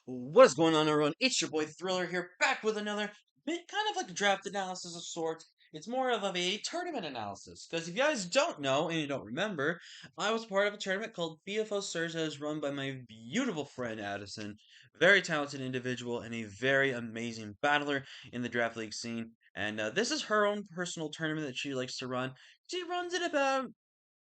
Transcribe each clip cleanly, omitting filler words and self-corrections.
What is going on, everyone? It's your boy Thriller here, back with another bit kind of like a draft analysis of sorts. It's more of a tournament analysis, because if you guys don't know and you don't remember, I was part of a tournament called BFO Surge that is run by my beautiful friend Addison, very talented individual and a very amazing battler in the draft league scene. And this is her own personal tournament that she likes to run. She runs it about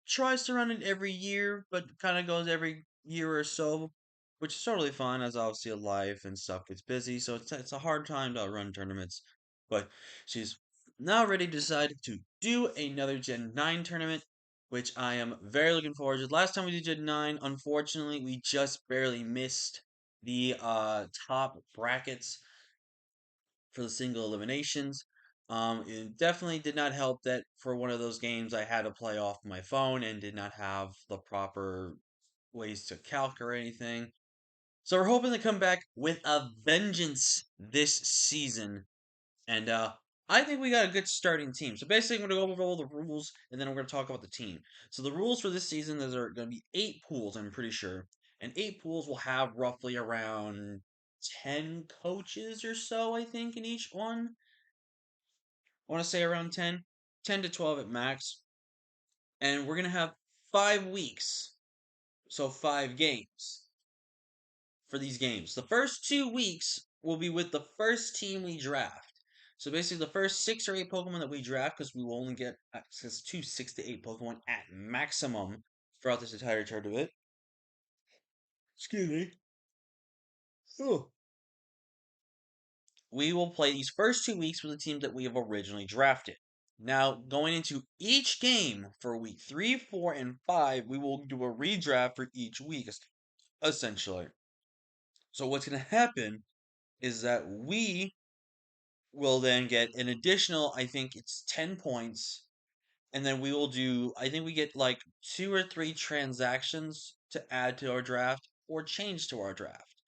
tries to run it every year, but kind of goes every year or so, which is totally fine as obviously a life and stuff gets busy, so it's a hard time to run tournaments. But she's now ready to decide to do another Gen 9 tournament, which I am very looking forward to. Last time we did Gen 9, unfortunately, we just barely missed the top brackets for the single eliminations. It definitely did not help that for one of those games I had to play off my phone and did not have the proper ways to calc or anything. So we're hoping to come back with a vengeance this season. And I think we got a good starting team. So basically, I'm going to go over all the rules and then we're going to talk about the team. So the rules for this season, there are going to be 8 pools, I'm pretty sure. And 8 pools will have roughly around 10 coaches or so, I think, in each one. I want to say around 10, 10 to 12 at max. And we're going to have 5 weeks, so 5 games for these games. The first 2 weeks will be with the first team we draft. So basically, the first 6 or 8 Pokemon that we draft, because we will only get access to 6 to 8 Pokemon at maximum throughout this entire tournament. Excuse me. Oh. We will play these first 2 weeks with the teams that we have originally drafted. Now, going into each game for week 3, 4, and 5, we will do a redraft for each week, essentially. So, what's going to happen is that we will then get an additional, I think it's 10 points, and then we will do, I think we get like 2 or 3 transactions to add to our draft or change to our draft.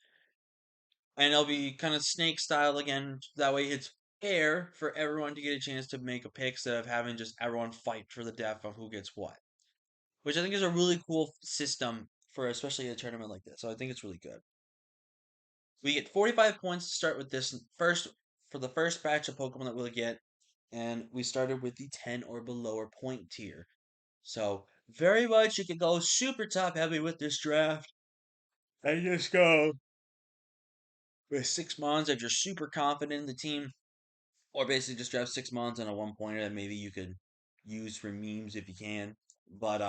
And it'll be kind of snake style again. That way, it's fair for everyone to get a chance to make a pick instead of having just everyone fight for the death of who gets what. Which I think is a really cool system for especially a tournament like this. So I think it's really good. We get 45 points to start with this first for the first batch of Pokemon that we'll get, and we started with the 10 or below point tier. So very much you can go super top heavy with this draft. And just go with 6 Mons if you're super confident in the team. Or basically just draft 6 Mons and a 1 pointer that maybe you could use for memes if you can. But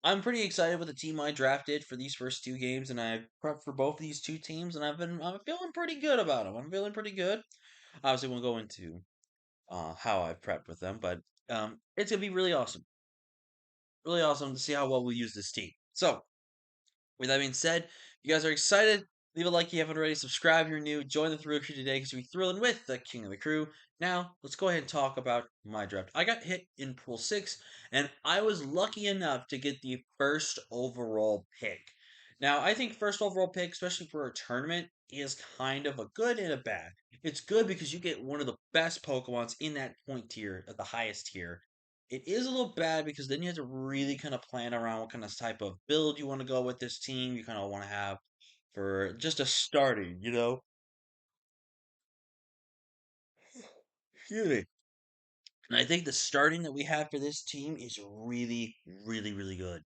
I'm pretty excited with the team I drafted for these first 2 games, and I prepped for both of these 2 teams, and I'm feeling pretty good about them. I'm feeling pretty good. Obviously, we'll go into how I've prepped with them, but it's gonna be really awesome to see how well we use this team. So with that being said, if you guys are excited, leave a like if you haven't already. Subscribe if you're new. Join the Thrill Crew today because we're thrilling with the King of the Crew. Now, let's go ahead and talk about my draft. I got hit in Pool 6, and I was lucky enough to get the first overall pick. Now, I think first overall pick, especially for a tournament, is kind of a good and a bad. It's good because you get one of the best Pokemons in that point tier, at the highest tier. It is a little bad because then you have to really kind of plan around what kind of type of build you want to go with this team. You kind of want to have for just a starting, you know? Excuse me. And I think the starting that we have for this team is really, really, really good.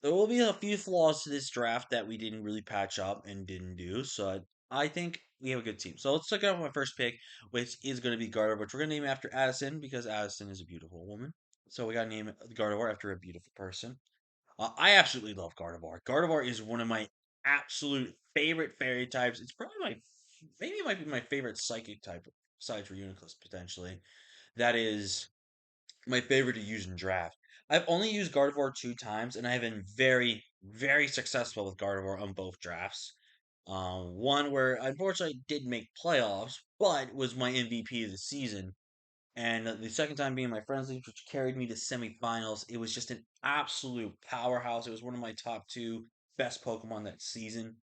There will be a few flaws to this draft that we didn't really patch up and didn't do. So I think we have a good team. So let's look at my first pick, which is going to be Gardevoir, which we're going to name after Addison because Addison is a beautiful woman. So we got to name Gardevoir after a beautiful person. I absolutely love Gardevoir. Gardevoir is one of my absolute favorite fairy types. It's probably maybe it might be my favorite psychic type, besides for Uniclus potentially. That is my favorite to use in draft. I've only used Gardevoir 2 times, and I have been very, very successful with Gardevoir on both drafts. One where unfortunately I did make playoffs, but was my MVP of the season. And the second time being my friends league, which carried me to semifinals. It was just an absolute powerhouse. It was one of my top 2 best Pokemon that season.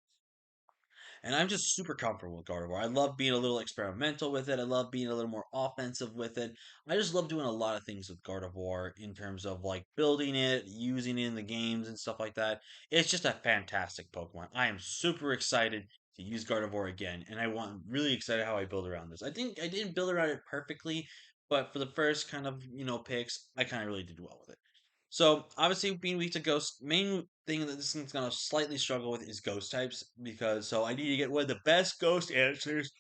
And I'm just super comfortable with Gardevoir. I love being a little experimental with it. I love being a little more offensive with it. I just love doing a lot of things with Gardevoir in terms of like building it, using it in the games and stuff like that. It's just a fantastic Pokemon. I am super excited to use Gardevoir again, and really excited how I build around this. I think I didn't build around it perfectly, but for the first kind of picks, I kind of really did well with it. So obviously, being weak to ghost, main thing that this thing's gonna slightly struggle with is ghost types because so I need to get one of the best ghost answers.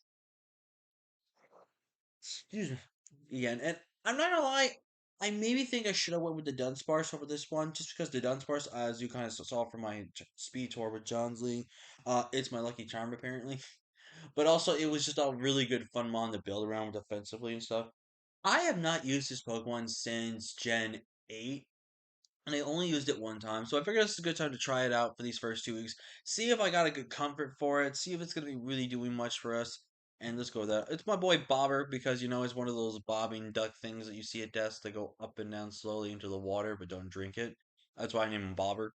Excuse me. Again, and I'm not gonna lie, I maybe think I should have went with the Dunsparce over this one, just because the Dunsparce, as you kind of saw from my speed tour with John's League, it's my lucky charm apparently. But also, it was just a really good fun mon to build around with defensively and stuff. I have not used this Pokemon since Gen 8, and I only used it one time, so I figured this is a good time to try it out for these first 2 weeks. See if I got a good comfort for it. See if it's gonna be really doing much for us. And let's go with that. It's my boy Bobber because it's one of those bobbing duck things that you see at desks that go up and down slowly into the water but don't drink it. That's why I named him Bobber.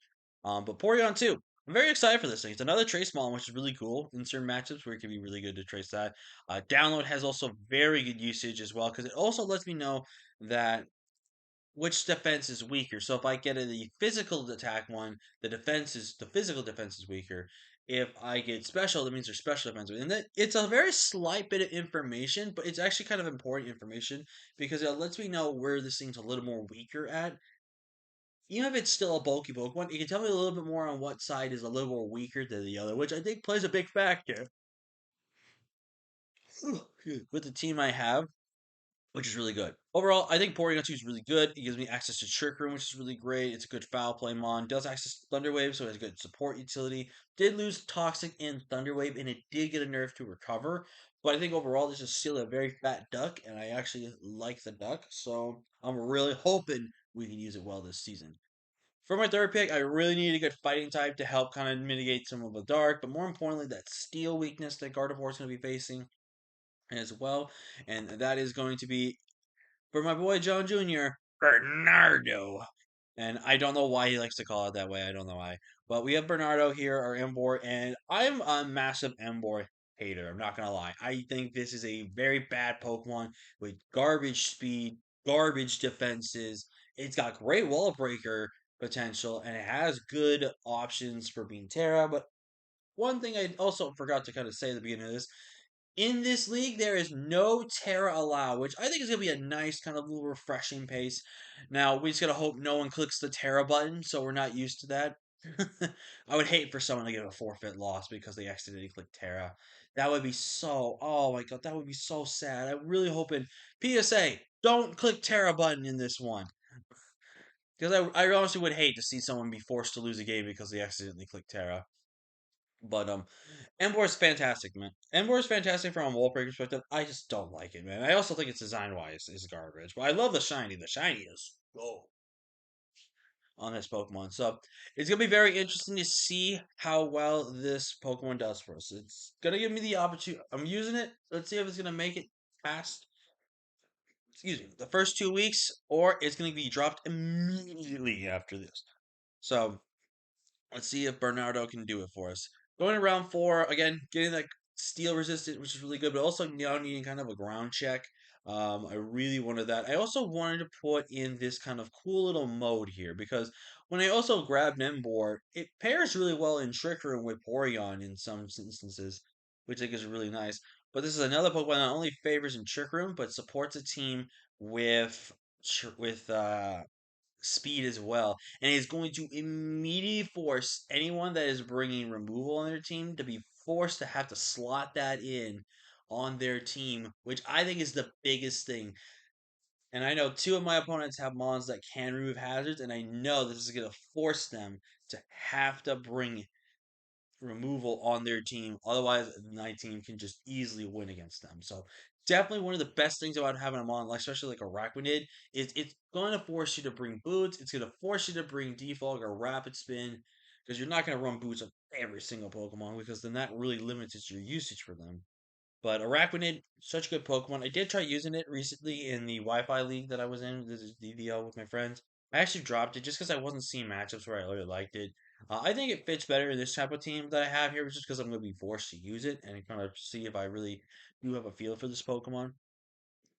But Porygon too. I'm very excited for this thing. It's another Trace Ball, which is really cool in certain matchups where it can be really good to trace that. Download has also very good usage as well because it also lets me know that which defense is weaker. So if I get the physical attack one, the physical defense is weaker. If I get special, that means their special defense. And that it's a very slight bit of information, but it's actually kind of important information because it lets me know where this thing's a little more weaker at. Even if it's still a bulky Pokemon, it can tell me a little bit more on what side is a little more weaker than the other, which I think plays a big factor with the team I have, which is really good. Overall, I think Porygon 2 is really good. It gives me access to Trick Room, which is really great. It's a good foul play mon. Does access Thunder Wave, so it has good support utility. Did lose Toxic in Thunder Wave, and it did get a nerf to recover. But I think overall, this is still a very fat duck, and I actually like the duck. So I'm really hoping we can use it well this season. For my third pick, I really need a good fighting type to help kind of mitigate some of the dark, but more importantly, that steel weakness that Gardevoir is going to be facing as well. And that is going to be for my boy John Jr., Bernardo. And I don't know why he likes to call it that way. I don't know why. But we have Bernardo here, our Embor, and I'm a massive Embor hater. I'm not going to lie. I think this is a very bad Pokemon with garbage speed, garbage defenses. It's got great wall breaker potential, and it has good options for being Terra. But one thing I also forgot to kind of say at the beginning of this in this league, there is no Terra allowed, which I think is going to be a nice kind of little refreshing pace. Now, we just got to hope no one clicks the Terra button, so we're not used to that. I would hate for someone to get a forfeit loss because they accidentally clicked Terra. That would be so, oh my god, that would be so sad. I'm really hoping, PSA, don't click Terra button in this one. Because I honestly would hate to see someone be forced to lose a game because they accidentally clicked Terra. But Embor's fantastic, man. Embor's fantastic from a wallbreaker perspective. I just don't like it, man. I also think it's design wise is garbage. But I love the shiny. The shiny is gold on this Pokemon. So it's gonna be very interesting to see how well this Pokemon does for us. It's gonna give me the opportunity. I'm using it. Let's see if it's gonna make it past the first 2 weeks, or it's gonna be dropped immediately after this. So let's see if Bernardo can do it for us. Going to round four, again, getting that steel resistant, which is really good, but also now needing kind of a ground check. I really wanted that. I also wanted to put in this kind of cool little mode here because when I also grabbed Nembor, it pairs really well in Trick Room with Porygon in some instances, which I think is really nice. But this is another Pokemon that not only favors in Trick Room, but supports a team with speed as well, and is going to immediately force anyone that is bringing removal on their team to be forced to have to slot that in on their team, which I think is the biggest thing. And I know two of my opponents have mons that can remove hazards, and I know this is going to force them to have to bring removal on their team. Otherwise, my team can just easily win against them. So definitely one of the best things about having them on, like especially like a Raquanid, is it's going to force you to bring boots. It's going to force you to bring defog or rapid spin because you're not going to run boots on every single Pokemon because then that really limits your usage for them. But Araquanid, such a good Pokemon. I did try using it recently in the Wi-Fi league that I was in. This is DVL with my friends. I actually dropped it just because I wasn't seeing matchups where I really liked it. I think it fits better in this type of team that I have here, just because I'm going to be forced to use it and kind of see if I really do have a feel for this Pokemon.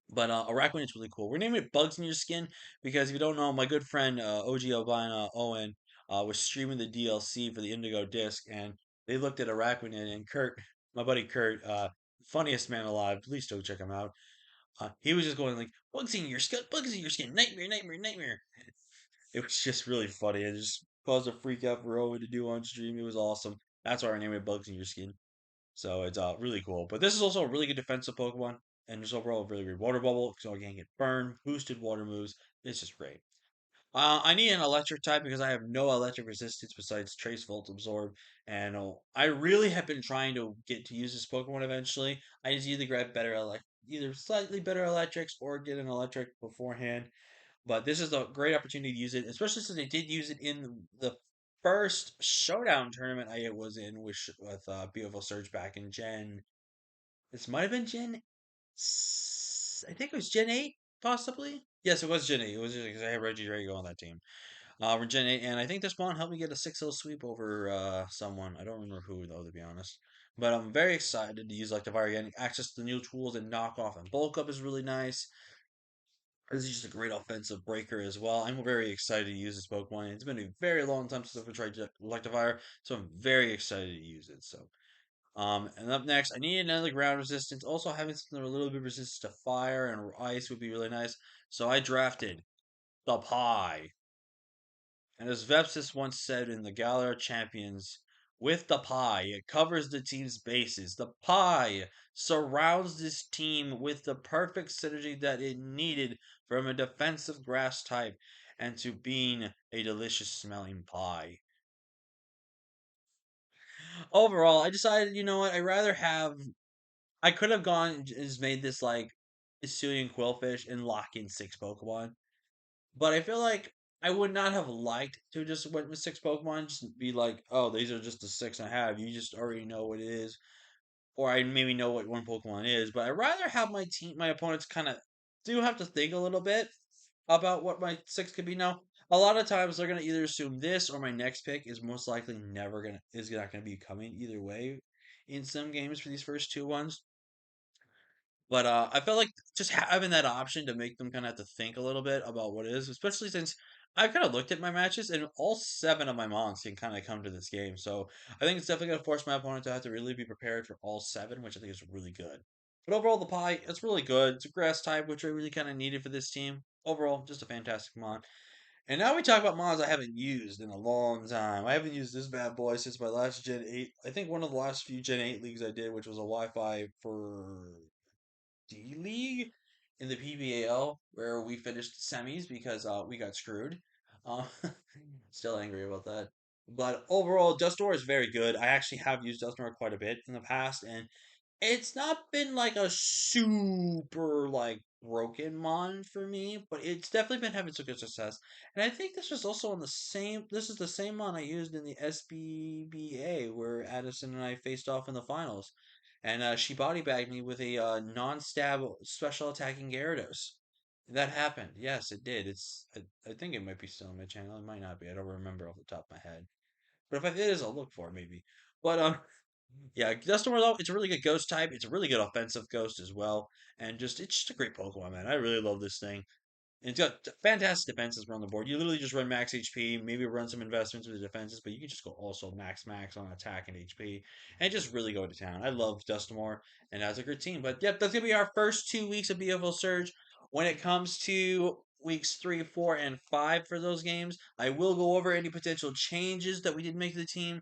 But Araquanid is really cool. We're naming it Bugs in Your Skin because if you don't know, my good friend OG Albina Owen was streaming the DLC for the Indigo Disc, and they looked at Araquanid, and Kurt, my buddy Kurt, funniest man alive. Please go check him out. He was just going like, "Bugs in your skin, bugs in your skin, nightmare, nightmare, nightmare." It was just really funny. It just caused a freak out for Owen to do on stream. It was awesome. That's why I named it Bugs in Your Skin. So it's really cool. But this is also a really good defensive Pokemon, and just overall a really great water bubble. So I can't get burned, boosted water moves. It's just great. I need an electric type because I have no electric resistance besides Trace Volt Absorb, and I really have been trying to get to use this Pokemon eventually. I just either grab either slightly better electrics or get an electric beforehand. But this is a great opportunity to use it, especially since I did use it in the first showdown tournament I was in with BFO Surge back in Gen. This might have been I think it was Gen 8, possibly. Yes, it was Gen 8. It was because I had Reggie Drago on that team. We're Gen 8, and I think this spawn helped me get a 6-0 sweep over someone. I don't remember who, though, to be honest. But I'm very excited to use Electivire again. Access to the new tools and knockoff and bulk up is really nice. This is just a great offensive breaker as well. I'm very excited to use this Pokemon. It's been a very long time since I've tried Electivire, so I'm very excited to use it. So, and up next, I need another ground resistance. Also, having something a little bit resistant to fire and ice would be really nice. So I drafted the Pie. And as Vepsis once said in the Galar Champions, with the pie, it covers the team's bases. The pie surrounds this team with the perfect synergy that it needed from a defensive grass type and to being a delicious smelling pie. Overall, I decided, you know what, I could have gone and just made this like Hisuian Quillfish and lock in 6 Pokemon. But I feel like I would not have liked to just went with 6 Pokemon, just be like, oh, these are just the six I have. You just already know what it is, or I maybe know what one Pokemon is. But I'd rather have my opponents kind of do have to think a little bit about what my six could be. Now, a lot of times they're gonna either assume this or my next pick is most likely never gonna is not gonna be coming either way in some games for these first two ones. But I felt like just having that option to make them kind of have to think a little bit about what it is, especially since I've kind of looked at my matches and all 7 of my mons can kind of come to this game. So I think it's definitely going to force my opponent to have to really be prepared for all 7, which I think is really good. But overall, the pie, it's really good. It's a grass type, which I really kind of needed for this team. Overall, just a fantastic mon. And now we talk about mons I haven't used in a long time. I haven't used this bad boy since my last Gen 8. I think one of the last few Gen 8 leagues I did, which was a Wi-Fi for D League in the PBAL where we finished semis because we got screwed. Uh, Still angry about that. But overall, Dustor is very good. I actually have used Dustor quite a bit in the past, and it's not been like a super like broken mon for me, but it's definitely been having some good success. And I think this was also on the same. This is the same mon I used in the SBBA where Addison and I faced off in the finals, and she body bagged me with a non-stab special attacking Gyarados. That happened. Yes, it did. I think it might be still on my channel. It might not be. I don't remember off the top of my head. But if it is, I'll look for it maybe. But yeah, Dusknoir though, it's a really good ghost type. It's a really good offensive ghost as well, and just it's just a great Pokemon, man. I really love this thing. And it's got fantastic defenses around the board. You literally just run max HP, maybe run some investments with the defenses, but you can just go also max on attack and HP, and just really go to town. I love Dusknoir, and that's a good team. But yep, that's gonna be our first 2 weeks of BFO Surge. When it comes to weeks 3, 4, and 5 for those games, I will go over any potential changes that we did make to the team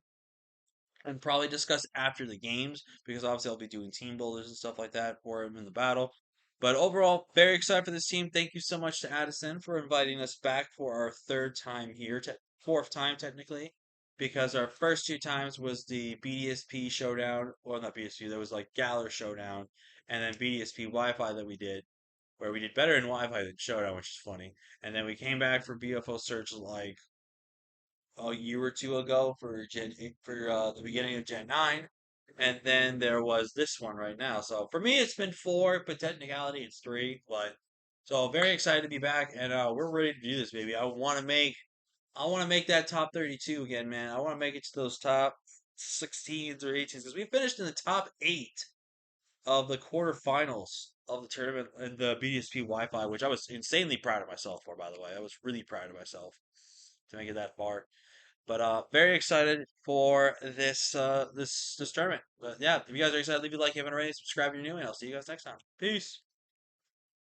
and probably discuss after the games because obviously I'll be doing team builders and stuff like that for him in the battle. But overall, very excited for this team. Thank you so much to Addison for inviting us back for our third time here, fourth time technically, because our first 2 times was the BDSP showdown. Well, not BDSP, that was like Galar showdown, and then BDSP Wi-Fi that we did, where we did better in Wi-Fi than showdown, which is funny. And then we came back for BFO Search like a year or two ago for the beginning of Gen 9, and then there was this one right now. So for me, it's been 4, but technicality it's 3. But so very excited to be back, and we're ready to do this, baby. I want to make I want to make that top 32 again, man. I want to make it to those top 16s or 18s because we finished in the top eight of the quarterfinals of the tournament in the BDSP Wi-Fi, which I was insanely proud of myself for, by the way. I was really proud of myself to make it that far. But very excited for this tournament. But yeah, if you guys are excited, leave a like, give it a rating, subscribe if you're new, and I'll see you guys next time. Peace.